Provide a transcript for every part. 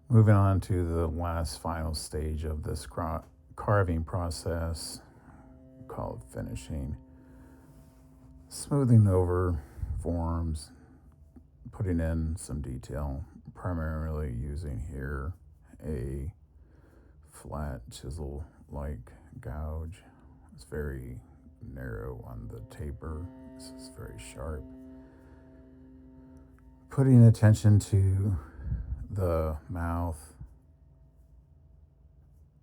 Moving on to the last final stage of this carving process called finishing. Smoothing over forms, putting in some detail, primarily using here a flat chisel like gouge. It's very narrow on the taper, this is very sharp. Putting attention to the mouth,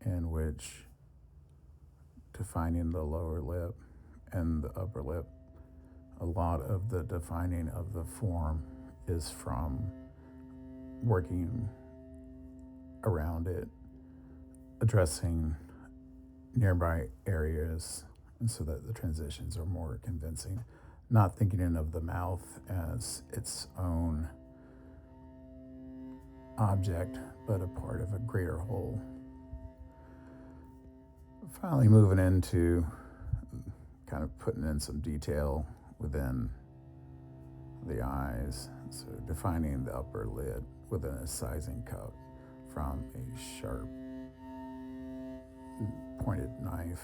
in which defining the lower lip and the upper lip. A lot of the defining of the form is from working around it, addressing nearby areas, and so that the transitions are more convincing. Not thinking of the mouth as its own object, but a part of a greater whole. Finally, moving into kind of putting in some detail within the eyes. So, defining the upper lid with a sizing cup from a sharp pointed knife,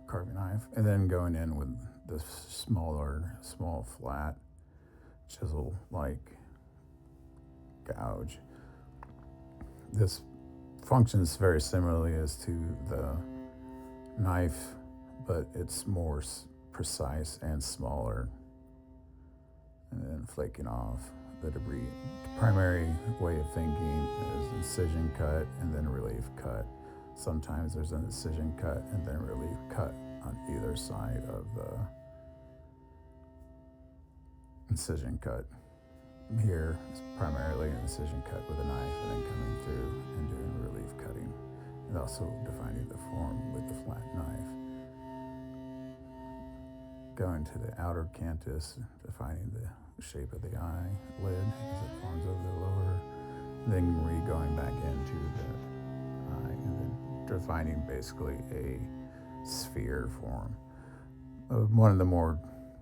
carving knife, and then going in with the small flat chisel like gouge. This functions very similarly as to the knife, but it's more precise and smaller, and then flaking off the debris. The primary way of thinking is incision cut and then relief cut. Sometimes there's an incision cut and then relief cut on either side of the incision cut. Here is primarily an incision cut with a knife and then coming through and doing relief cutting, and also defining the form with the flat knife. Going to the outer canthus, defining the shape of the eye lid as it forms over the lower, then going back into the eye and then defining basically a sphere form. One of the more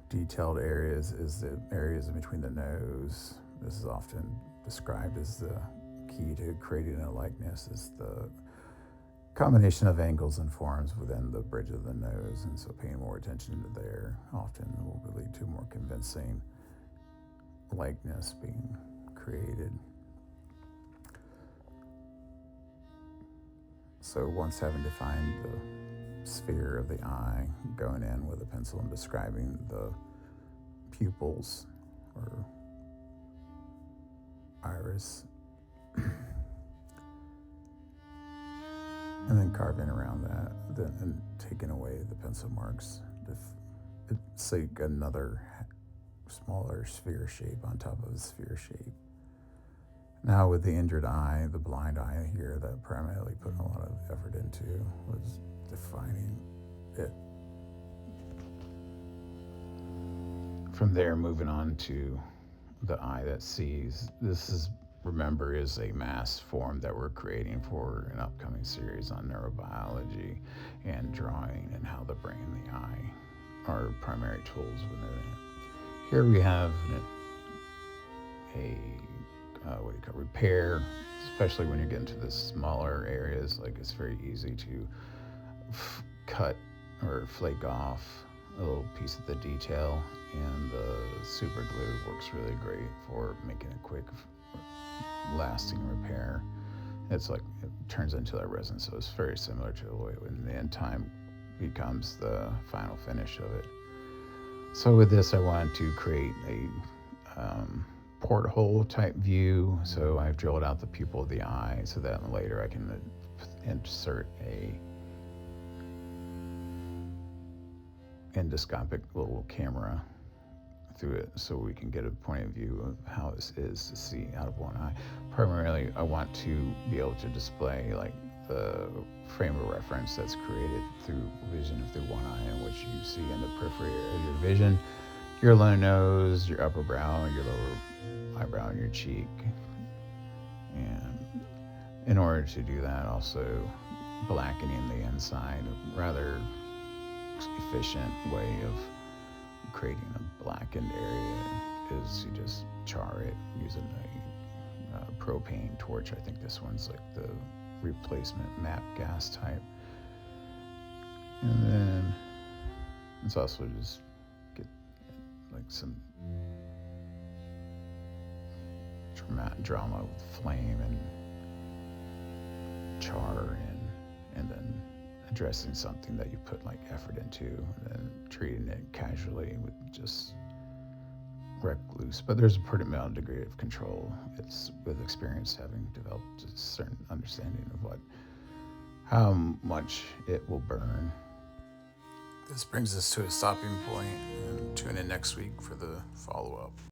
detailed areas is the areas in between the nose. This is often described as the key to creating a likeness, is the combination of angles and forms within the bridge of the nose, and so paying more attention to there often will lead to more convincing likeness being created. So once having defined the sphere of the eye, going in with a pencil and describing the pupils or iris, and then carving around that, then and taking away the pencil marks. It's like another smaller sphere shape on top of a sphere shape. Now with the injured eye, the blind eye here, that primarily put a lot of effort into was defining it. From there, moving on to the eye that sees. This is, remember, is a mass form that we're creating for an upcoming series on neurobiology and drawing, and how the brain and the eye are primary tools within it. Here we have a repair, especially when you get into the smaller areas. Like, it's very easy to cut or flake off a little piece of the detail, and the super glue works really great for making a quick lasting repair. It's like it turns into that resin, so it's very similar to the way when the end time becomes the final finish of it. So with this, I wanted to create a porthole type view. So I've drilled out the pupil of the eye so that later I can insert a endoscopic little camera through it, so we can get a point of view of how this is to see out of one eye. Primarily, I want to be able to display like the frame of reference that's created through vision through one eye, in which you see in the periphery of your vision your lower nose, your upper brow, your lower eyebrow, and your cheek. And in order to do that, also blackening the inside, a rather efficient way of creating a blackened area is you just char it using a propane torch. I think this one's like the replacement MAP gas type. And then it's also just get like some drama with flame and char, and then addressing something that you put like effort into, and then treating it casually with just wreck loose. But there's a pretty mild degree of control. It's with experience, having developed a certain understanding of how much it will burn. This brings us to a stopping point, and tune in next week for the follow-up.